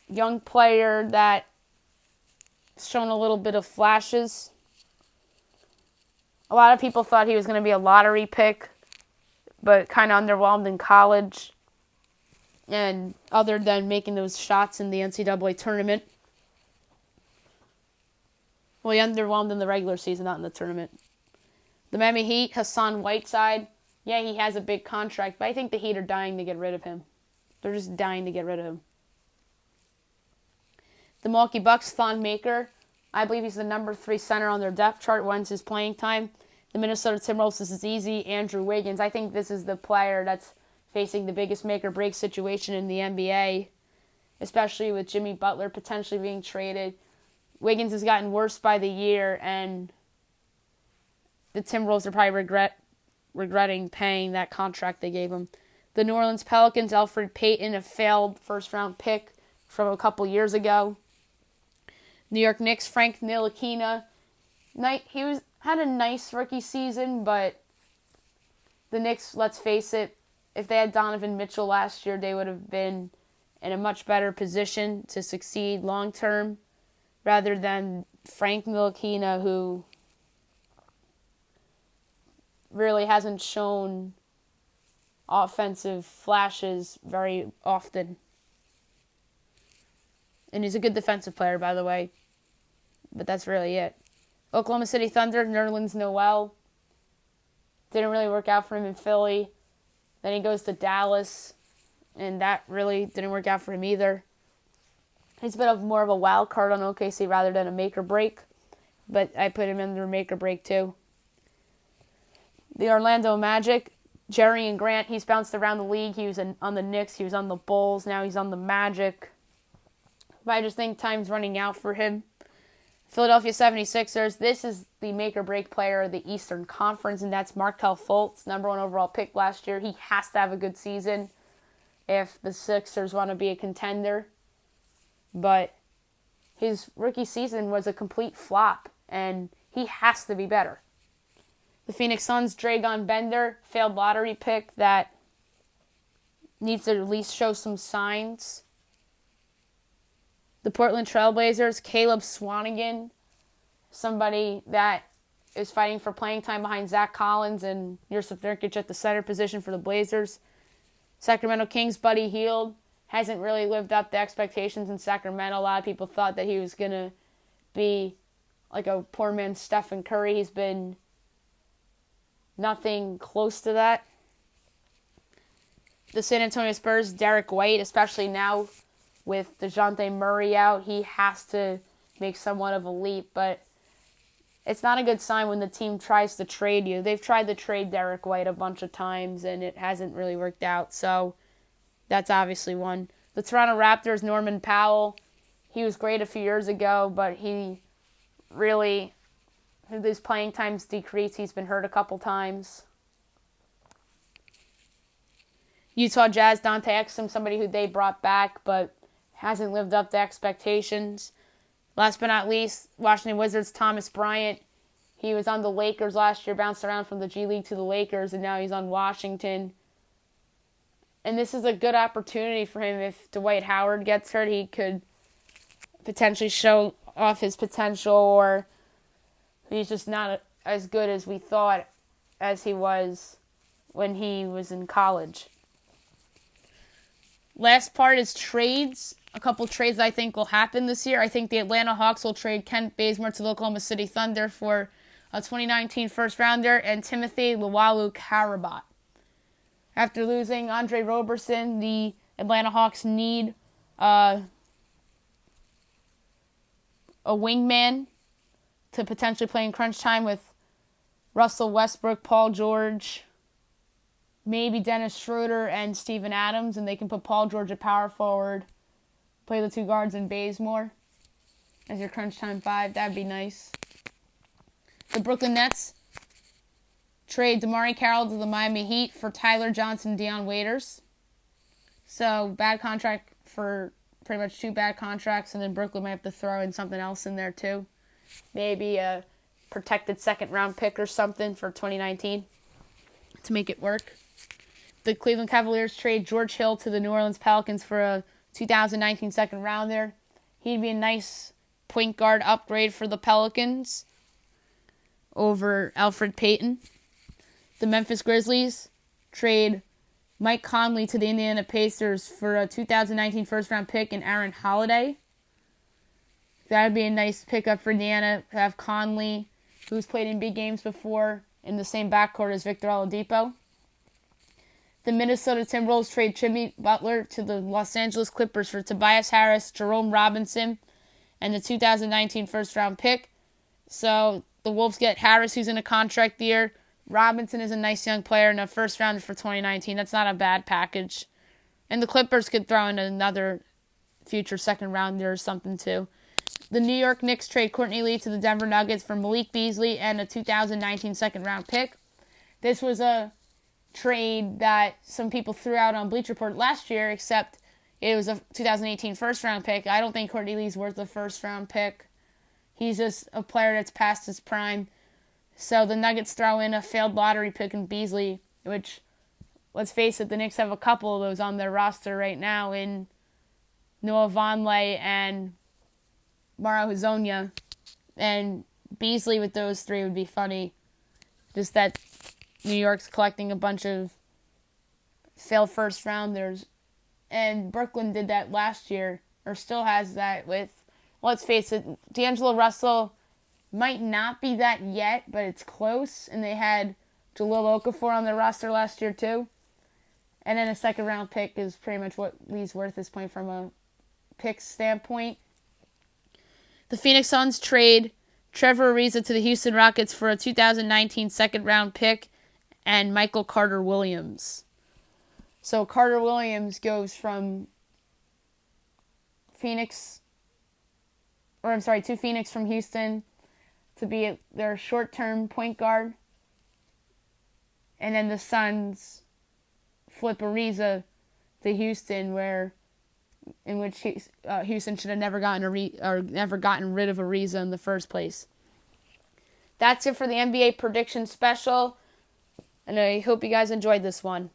young player that shown a little bit of flashes. A lot of people thought he was going to be a lottery pick, but kind of underwhelmed in college. And other than making those shots in the NCAA tournament. Well, he underwhelmed in the regular season, not in the tournament. The Miami Heat, Hassan Whiteside. Yeah, he has a big contract, but I think the Heat are dying to get rid of him. They're just dying to get rid of him. The Milwaukee Bucks, Thon Maker. I believe he's the number 3 center on their depth chart. When's his playing time? The Minnesota Timberwolves, this is easy. Andrew Wiggins. I think this is the player that's facing the biggest make-or-break situation in the NBA, especially with Jimmy Butler potentially being traded. Wiggins has gotten worse by the year, and the Timberwolves are probably regretting paying that contract they gave him. The New Orleans Pelicans, Elfrid Payton, a failed first-round pick from a couple years ago. New York Knicks, Frank Ntilikina. He had a nice rookie season, but the Knicks, let's face it, if they had Donovan Mitchell last year, they would have been in a much better position to succeed long-term rather than Frank Ntilikina, who really hasn't shown offensive flashes very often. And he's a good defensive player, by the way. But that's really it. Oklahoma City Thunder, Nerlens Noel. Didn't really work out for him in Philly. Then he goes to Dallas, and that really didn't work out for him either. He's a bit more of a wild card on OKC rather than a make or break, but I put him in the make or break too. The Orlando Magic, Jerry Grant, he's bounced around the league. He was on the Knicks, he was on the Bulls, now he's on the Magic. But I just think time's running out for him. Philadelphia 76ers, this is the make-or-break player of the Eastern Conference, and that's Markelle Fultz, number 1 overall pick last year. He has to have a good season if the Sixers want to be a contender. But his rookie season was a complete flop, and he has to be better. The Phoenix Suns, Dragan Bender, failed lottery pick that needs to at least show some signs. The Portland Trailblazers, Caleb Swanigan, somebody that is fighting for playing time behind Zach Collins and Jusuf Nurkic at the center position for the Blazers. Sacramento Kings, Buddy Hield, hasn't really lived up to expectations in Sacramento. A lot of people thought that he was going to be like a poor man's Stephen Curry. He's been nothing close to that. The San Antonio Spurs, Derek White, especially now with DeJounte Murray out, he has to make somewhat of a leap, but it's not a good sign when the team tries to trade you. They've tried to trade Derek White a bunch of times, and it hasn't really worked out, so that's obviously one. The Toronto Raptors, Norman Powell, he was great a few years ago, but his playing times decreased. He's been hurt a couple times. Utah Jazz, Dante Exum, somebody who they brought back, but hasn't lived up to expectations. Last but not least, Washington Wizards, Thomas Bryant. He was on the Lakers last year, bounced around from the G League to the Lakers, and now he's on Washington. And this is a good opportunity for him. If Dwight Howard gets hurt, he could potentially show off his potential, or he's just not as good as we thought as he was when he was in college. Last part is trades. A couple trades I think will happen this year. I think the Atlanta Hawks will trade Kent Bazemore to the Oklahoma City Thunder for a 2019 first-rounder and Timothy Luwawu-Cabarrot. After losing Andre Roberson, the Atlanta Hawks need a wingman to potentially play in crunch time with Russell Westbrook, Paul George, maybe Dennis Schroeder and Steven Adams, and they can put Paul George at power forward, play the two guards and Bazemore as your crunch time 5. That'd be nice. The Brooklyn Nets trade DeMarre Carroll to the Miami Heat for Tyler Johnson and Dion Waiters. So, bad contract for pretty much 2 bad contracts, and then Brooklyn might have to throw in something else in there too. Maybe a protected second-round pick or something for 2019 to make it work. The Cleveland Cavaliers trade George Hill to the New Orleans Pelicans for a 2019 second-rounder. He'd be a nice point guard upgrade for the Pelicans over Elfrid Payton. The Memphis Grizzlies trade Mike Conley to the Indiana Pacers for a 2019 first-round pick and Aaron Holiday. That would be a nice pickup for Indiana to have Conley, who's played in big games before, in the same backcourt as Victor Oladipo. The Minnesota Timberwolves trade Jimmy Butler to the Los Angeles Clippers for Tobias Harris, Jerome Robinson, and the 2019 first-round pick. So the Wolves get Harris, who's in a contract year. Robinson is a nice young player and a first-rounder for 2019. That's not a bad package. And the Clippers could throw in another future second-rounder or something too. The New York Knicks trade Courtney Lee to the Denver Nuggets for Malik Beasley and a 2019 second-round pick. This was a trade that some people threw out on Bleacher Report last year, except it was a 2018 first-round pick. I don't think Courtney Lee's worth a first-round pick. He's just a player that's past his prime. So the Nuggets throw in a failed lottery pick in Beasley, which, let's face it, the Knicks have a couple of those on their roster right now in Noah Vonleh and Mario Hezonja. And Beasley with those 3 would be funny. Just that New York's collecting a bunch of failed first-rounders. And Brooklyn did that last year, or still has that with, let's face it, D'Angelo Russell might not be that yet, but it's close. And they had Jahlil Okafor on their roster last year too. And then a second-round pick is pretty much what Lee's worth at this point from a pick standpoint. The Phoenix Suns trade Trevor Ariza to the Houston Rockets for a 2019 second-round pick and Michael Carter-Williams. So Carter-Williams goes from Phoenix to Phoenix from Houston to be their short-term point guard. And then the Suns flip Ariza to Houston, in which Houston should have never gotten rid of Ariza in the first place. That's it for the NBA prediction special, and I hope you guys enjoyed this one.